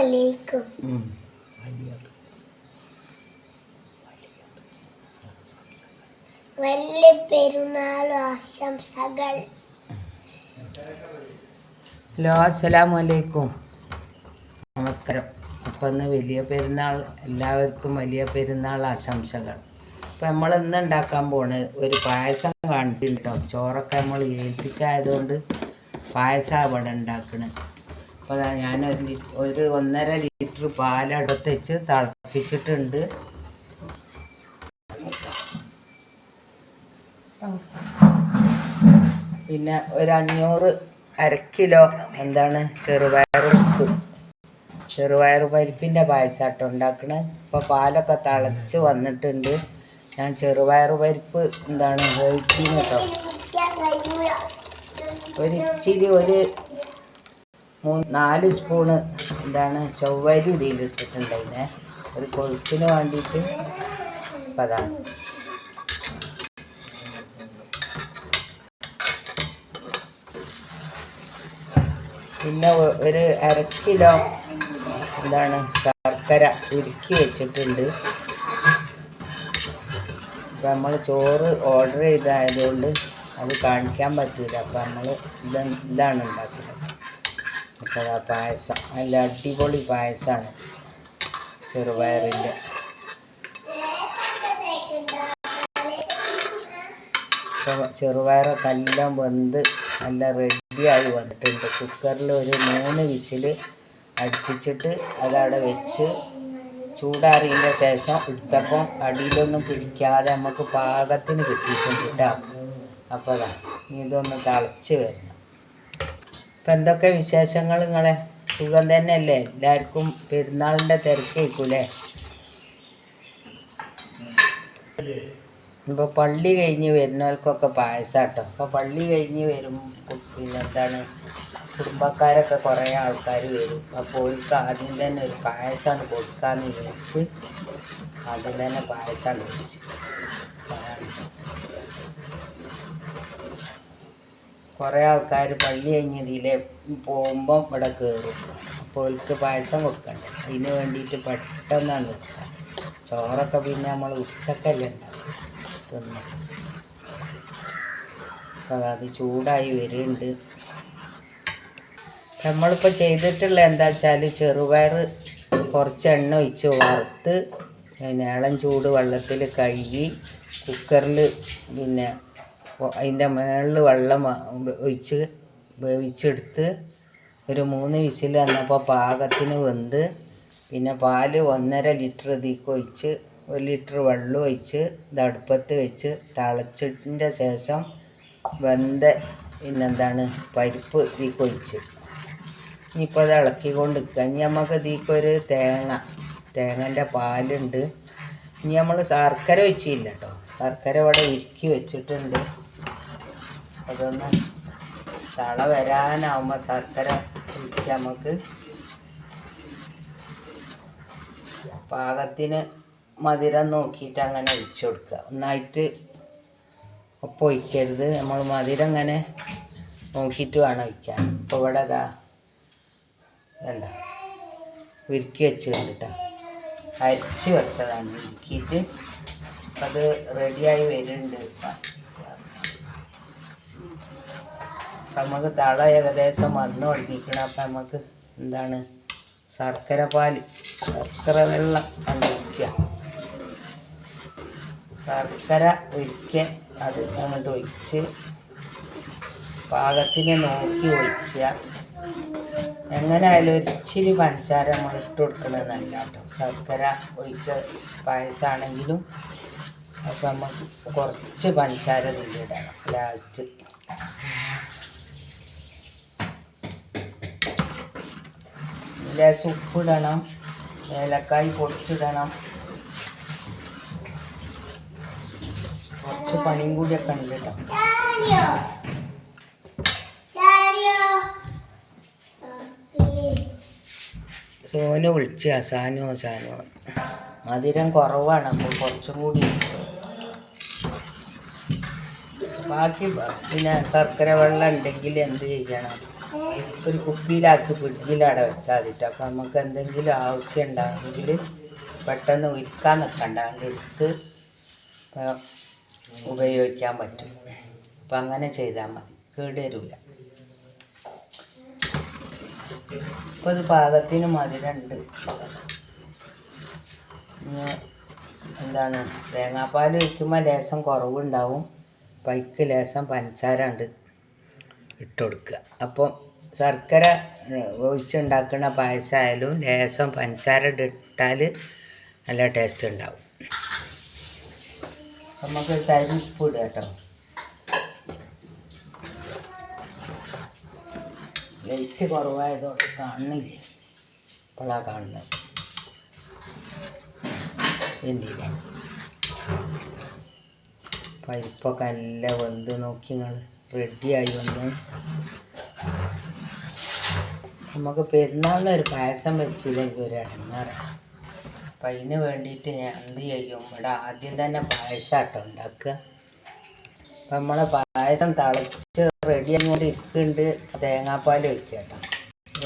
അലൈക്കും. വലിയ പെരുന്നാൾ ആശംസകൾ. ഹലോ, അസ്സലാമു അലൈക്കും. നമസ്കാരം. അപ്പം ഇന്ന് വലിയ പെരുന്നാൾ, എല്ലാവർക്കും വലിയ പെരുന്നാൾ ആശംസകൾ. അപ്പം നമ്മൾ ഇന്ന് ഉണ്ടാക്കാൻ പോണ് ഒരു പായസം കാണിച്ചിട്ടുണ്ട് കേട്ടോ. ചോറൊക്കെ നമ്മൾ ഏൽപ്പിച്ചായതുകൊണ്ട് പായസം ഇവിടെ ഉണ്ടാക്കണത്. അപ്പോൾ ഞാനൊരു 1.5 ലിറ്റർ പാലടുത്ത് വെച്ച് തിളപ്പിച്ചിട്ടുണ്ട്. പിന്നെ ഒരു 500 1/2 കിലോ ചെറുപയർ പരിപ്പിൻ്റെ പായസമാട്ടോ ഉണ്ടാക്കണത്. ഇപ്പോൾ പാലൊക്കെ തിളച്ച് വന്നിട്ടുണ്ട്. ഞാൻ ചെറുപയർ പരിപ്പ് വേവിക്കുന്നു കേട്ടോ. ഒരിച്ചിരി ഒരു 4 സ്പൂണ് ചൊവ്വരി ഇതിലിട്ടിട്ടുണ്ടായിരുന്നേ, ഒരു കൊഴുപ്പിന് വേണ്ടിയിട്ട്. അപ്പം അതാണ്. പിന്നെ ഒരു 1/2 കിലോ ശർക്കര ഉരുക്കി വെച്ചിട്ടുണ്ട്. അപ്പം നമ്മൾ ചോറ് ഓർഡർ ചെയ്തായതുകൊണ്ട് അത് കാണിക്കാൻ പറ്റില്ല. അപ്പം നമ്മൾ ഇതാണ് ഉണ്ടാക്കുന്നത്. അപ്പോൾ ആ പായസം നല്ല അടിപൊളി പായസമാണ് ചെറുപയറിൻ്റെ. അപ്പോൾ ചെറുപയറൊക്കെ എല്ലാം വെന്ത് നല്ല റെഡിയായി വന്നിട്ടുണ്ട്. കുക്കറിൽ ഒരു 3 വിസിൽ അടുപ്പിച്ചിട്ട് അതവിടെ വെച്ച് ചൂടാറിയതിൻ്റെ ശേഷം എടുത്തപ്പം അടിയിലൊന്നും പിടിക്കാതെ നമുക്ക് പാകത്തിന് കിട്ടിയിട്ടുണ്ട് കേട്ടോ. അപ്പോൾ അതാ ഇതൊന്ന് തിളച്ച് വരണം. ഇപ്പം എന്തൊക്കെ വിശേഷങ്ങൾ നിങ്ങളെ? സുഖം തന്നെയല്ലേ? എല്ലാവർക്കും പെരുന്നാളിൻ്റെ തിരക്കേക്കൂലേ? ഇപ്പോൾ പള്ളി കഴിഞ്ഞ് വരുന്നവർക്കൊക്കെ പായസം കേട്ടോ. അപ്പോൾ പള്ളി കഴിഞ്ഞ് വരും പിന്നെ കുടുംബക്കാരൊക്കെ കുറേ ആൾക്കാർ വരും. അപ്പോൾ ഓൾക്ക് ആദ്യം തന്നെ ഒരു പായസമാണ് കൊടുക്കാമെന്ന് വിചാരിച്ച് ആദ്യം തന്നെ പായസമാണ് വിളിച്ച്. കുറേ ആൾക്കാർ പള്ളി കഴിഞ്ഞ് ഇതിലെ പോകുമ്പം ഇവിടെ കയറും. അപ്പോൾ ഓൾക്ക് പായസം കൊടുക്കണ്ടേ, അതിന് വേണ്ടിയിട്ട് പെട്ടെന്നാണ് വെച്ചാൽ. ചോറൊക്കെ പിന്നെ നമ്മൾ ഉച്ചക്കല്ലേ ഉണ്ടാവും തിന്ന്. അപ്പോൾ അത് ചൂടായി വരുന്നുണ്ട്. നമ്മളിപ്പോൾ ചെയ്തിട്ടുള്ള എന്താ വെച്ചാൽ ചെറുപയർ കുറച്ച് എണ്ണ ഒഴിച്ച് വറുത്ത് ഇളം ചൂട് വെള്ളത്തിൽ കഴുകി കുക്കറിൽ പിന്നെ അതിൻ്റെ മുകളിൽ വെള്ളം ഒഴിച്ച് വേവിച്ചെടുത്ത് ഒരു 3 വിസിൽ വന്നപ്പോൾ പാകത്തിന് വെന്ത്. പിന്നെ പാല് 1.5 ലിറ്റർ ഇതിലേക്ക് ഒഴിച്ച് 1 ലിറ്റർ വെള്ളം ഒഴിച്ച് ഇത് അടുപ്പത്ത് വെച്ച് തിളച്ചതിൻ്റെ ശേഷം വെന്ത പരിപ്പ് ഇതിലേക്ക് ഒഴിച്ച് ഇനിയിപ്പോൾ അത് ഇളക്കിക്കൊണ്ട് നിൽക്കുക. ഇനി നമുക്ക് ഇതിലേക്കൊരു തേങ്ങൻ്റെ പാലുണ്ട്. ഇനി നമ്മൾ ശർക്കര ഒഴിച്ചില്ല കേട്ടോ. ശർക്കര ഇവിടെ ഉരുക്കി വെച്ചിട്ടുണ്ട്. അതൊന്ന് തള വരാനാവുമ്പോൾ ശർക്കര ഉരുക്കി നമുക്ക് പാകത്തിന് മധുരം നോക്കിയിട്ട് അങ്ങനെ ഒഴിച്ചു കൊടുക്കുക. ഒന്നായിട്ട് ഒപ്പം ഒഴിക്കരുത്, നമ്മൾ മധുരം ഇങ്ങനെ നോക്കിയിട്ട് വേണം ഒഴിക്കാൻ. ഇപ്പോൾ ഇവിടെ വേണ്ട ഉരുക്കി വെച്ചിട്ടുണ്ട് കേട്ടോ. അരിച്ച് വെച്ചതാണ് ഉരുക്കിയിട്ട്. അത് റെഡിയായി വരുന്നുണ്ട്. അപ്പം നമുക്ക് തള ഏകദേശം വന്നു തുടങ്ങിക്കണം. അപ്പം നമുക്ക് ശർക്കര വെള്ളം ഒഴിക്കുക. ശർക്കര ഒഴിക്കുക. അത് അങ്ങോട്ട് ഒഴിച്ച് പാകത്തിന് നോക്കി ഒഴിക്കുക. എങ്ങനെ ആയാലും ഒരു ഇച്ചിരി പഞ്ചസാര നമ്മൾ ഇട്ട് കൊടുക്കുന്നത് നല്ല കേട്ടോ. ശർക്കര ഒഴിച്ച പായസമാണെങ്കിലും അപ്പം നമുക്ക് കുറച്ച് പഞ്ചസാര ഇതിലിടണം ലാസ്റ്റ്. ലേശം ഉപ്പിടണം, ഏലക്കായ് പൊടിച്ചിടണം. കുറച്ച് പണിയും കൂടിയൊക്കെ ഉണ്ട് കേട്ടോ. സോനു വിളിച്ച സാനോ മധുരം കുറവാണ്. അപ്പോൾ കുറച്ചും കൂടി ബാക്കി പിന്നെ ശർക്കര വെള്ളം ഉണ്ടെങ്കിൽ എന്ത് ചെയ്യണം, ഒരു കുപ്പിയിലാക്കി ഫ്രിഡ്ജിലവിടെ വെച്ചാൽ മതിട്ടോ. അപ്പം നമുക്ക് എന്തെങ്കിലും ആവശ്യം ഉണ്ടാകുമെങ്കിൽ പെട്ടെന്ന് വിൽക്കാൻ നിൽക്കണ്ട, എടുത്ത് ഉപയോഗിക്കാൻ പറ്റും. അപ്പം അങ്ങനെ ചെയ്താൽ മതി, കേട് വരില്ല. ഇപ്പോൾ ഇത് പാകത്തിന് മധുരമുണ്ട്. എന്താണ് തേങ്ങാപ്പാൽ വയ്ക്കുമ്പോൾ ലേശം കുറവുണ്ടാവും, പൈക്ക് ലേശം പഞ്ചസാര ഉണ്ട് ഇട്ട് കൊടുക്കുക. അപ്പം ശർക്കര ഒഴിച്ചുണ്ടാക്കുന്ന പായസമായാലും ലേശം പഞ്ചസാര ഇട്ടാൽ നല്ല ടേസ്റ്റ് ഉണ്ടാവും. നമുക്ക് തരിപ്പ് ഇടുക കേട്ടോ. ലൈറ്റ് കുറവായതോടെ കാണുന്നില്ലേ, ഇപ്പോഴാണ് കാണുന്നത്. എന്തില്ലേ പരിപ്പൊക്കെ നല്ല വെന്ത് നോക്കി നിങ്ങൾ റെഡിയായി വന്നു. നമുക്ക് പെരുന്നാളിന് ഒരു പായസം വെച്ചില്ലെങ്കിൽ ഒരു ഇടങ്ങാറാണ്. അപ്പം അതിന് വേണ്ടിയിട്ട് ഞാൻ എന്ത് ചെയ്യും, ഇവിടെ ആദ്യം തന്നെ പായസം ആട്ടോ ഉണ്ടാക്കുക. അപ്പം നമ്മളെ പായസം തിളച്ച് റെഡിയായി കൊണ്ട് ഇരിക്കുന്നുണ്ട്. തേങ്ങാപ്പാൽ വയ്ക്കുക കേട്ടോ,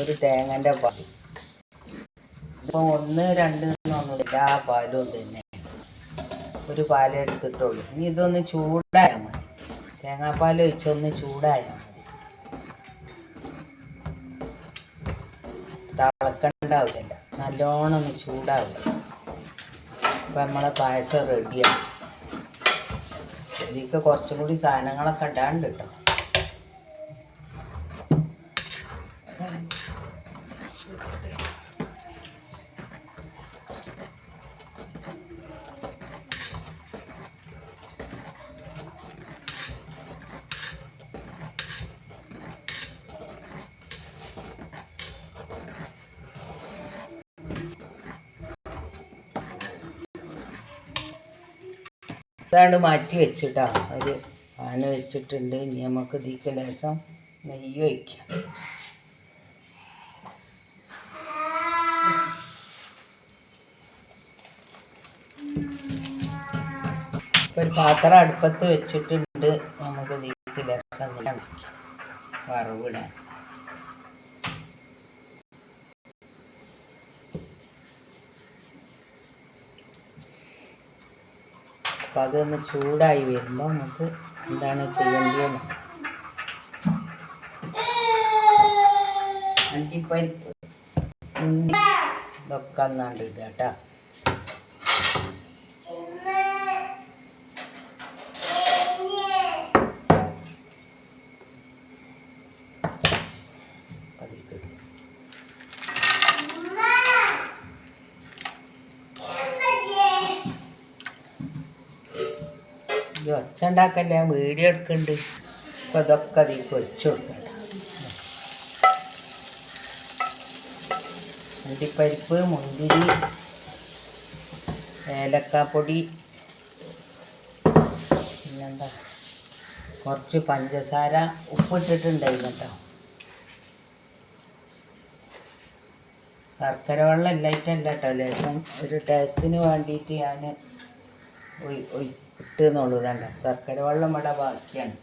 ഒരു തേങ്ങൻ്റെ പാൽ. ഇപ്പം 1, 2 എന്നൊന്നുമില്ല, എല്ലാ പാലും തന്നെ ഒരു പാലേ എടുത്തിട്ടുള്ളൂ. ഇനി ഇതൊന്ന് ചൂടായാൽ മതി, തേങ്ങാപ്പാൽ ഒഴിച്ചൊന്ന് ചൂടായാൽ മതി, തിളക്കേണ്ട ആവശ്യമില്ല, നല്ലോണം ഒന്ന് ചൂടാവുക. അപ്പം നമ്മളെ പായസം റെഡിയാണ്. ഇതിലേക്ക് കുറച്ചും കൂടി സാധനങ്ങളൊക്കെ ഇടാണ്ട് കേട്ടോ. ഇതാണ്ട് മാറ്റി വെച്ചിട്ടാ, ഒരു പാന് വെച്ചിട്ടുണ്ട്. ഇനി നമുക്ക് ഇതിക്ക് ലേശം നെയ്യ് ഒഴിക്കാം. ഒരു പാത്രം അടുപ്പത്ത് വെച്ചിട്ടുണ്ട്. നമുക്ക് ഇതിക്ക് ലേശം വറവിടാൻ. അപ്പം അതൊന്ന് ചൂടായി വരുമ്പോൾ നമുക്ക് എന്താണ് ചെയ്യേണ്ടത്, അണ്ടിപ്പരിപ്പ് ഇതൊക്കെ ഒന്നാണ്ട് ഇടുക കേട്ടോ. ഒച്ച ഉണ്ടാക്കല്ലേ, ഞാൻ വീഡിയോ എടുക്കുന്നുണ്ട്. അപ്പോൾ ഇതൊക്കെ അതിലേക്ക് വെച്ച് കൊടുക്കണ്ട. അണ്ടിപ്പരിപ്പ്, മുന്തിരി, ഏലക്കാപ്പൊടി, പിന്നെന്താ കുറച്ച് പഞ്ചസാര, ഉപ്പിട്ടിട്ടുണ്ടായിരുന്നു കേട്ടോ. ശർക്കര വെള്ളം എല്ലായിട്ടല്ല കേട്ടോ, ലേശം ഒരു ടേസ്റ്റിന് വേണ്ടിയിട്ട് ഞാൻ ഇട്ടെന്നുള്ളൂ. ഇതണ്ട ശർക്കര വെള്ളം ഇവിടെ ബാക്കിയാണ്.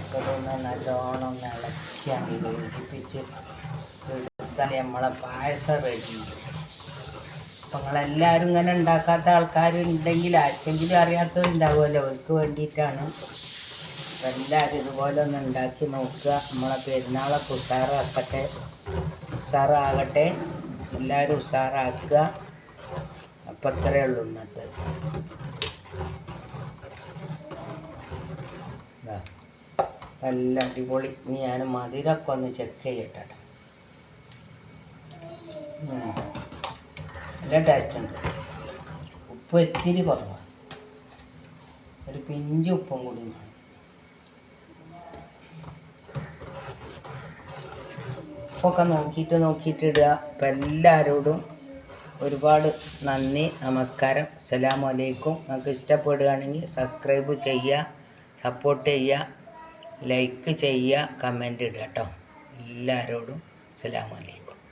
അതൊന്ന് നല്ലോണം ഇളക്കിയാണ് യോജിപ്പിച്ച് എടുത്താൽ നമ്മളെ പായസം റെഡി. അപ്പം നിങ്ങളെല്ലാവരും ഇങ്ങനെ ഉണ്ടാക്കാത്ത ആൾക്കാരുണ്ടെങ്കിൽ ആർക്കെങ്കിലും അറിയാത്തവരുണ്ടാവുമല്ലോ, അവർക്ക് വേണ്ടിയിട്ടാണ്. അപ്പം എല്ലാവരും ഇതുപോലെ ഒന്ന് ഉണ്ടാക്കി നോക്കുക. നമ്മളെ പെരുന്നാളൊക്കെ ഉഷാറാകട്ടെ, എല്ലാവരും ഉഷാറാക്കുക. അപ്പം അത്രയേ ഉള്ളൂ ഇന്നത്തെ. നല്ല അടിപൊളി. ഇനി ഞാൻ മധുരമൊക്കെ ഒന്ന് ചെക്ക് ചെയ്യട്ടെ. നല്ല ടേസ്റ്റ് ഉണ്ട്. ഉപ്പ് ഇത്തിരി കുറവാണ്, ഒരു പിഞ്ച് ഉപ്പും കൂടി വേണം. ഉപ്പൊക്കെ നോക്കിയിട്ട് ഇടുക. അപ്പം എല്ലാവരോടും ഒരുപാട് നന്ദി, നമസ്കാരം, അസ്സലാമു അലൈക്കും. നിങ്ങൾക്ക് ഇഷ്ടപ്പെടുകയാണെങ്കിൽ സബ്സ്ക്രൈബ് ചെയ്യുക, സപ്പോർട്ട് ചെയ്യുക, ലൈക്ക് ചെയ്യുക, കമൻ്റ് ഇടുക കേട്ടോ. എല്ലാവരോടും അസ്സലാമു അലൈക്കും.